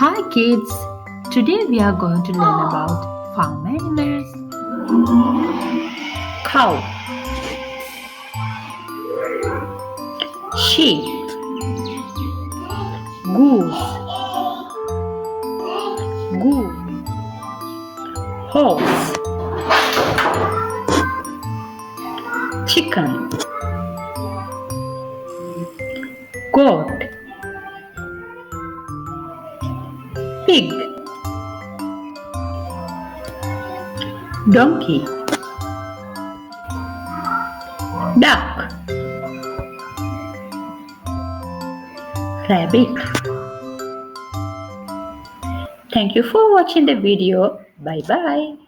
Hi kids! Today we are going to learn about farm animals. Cow, sheep, goose, horse, chicken, goat, pig, donkey, duck, rabbit. Thank you for watching the video. Bye bye.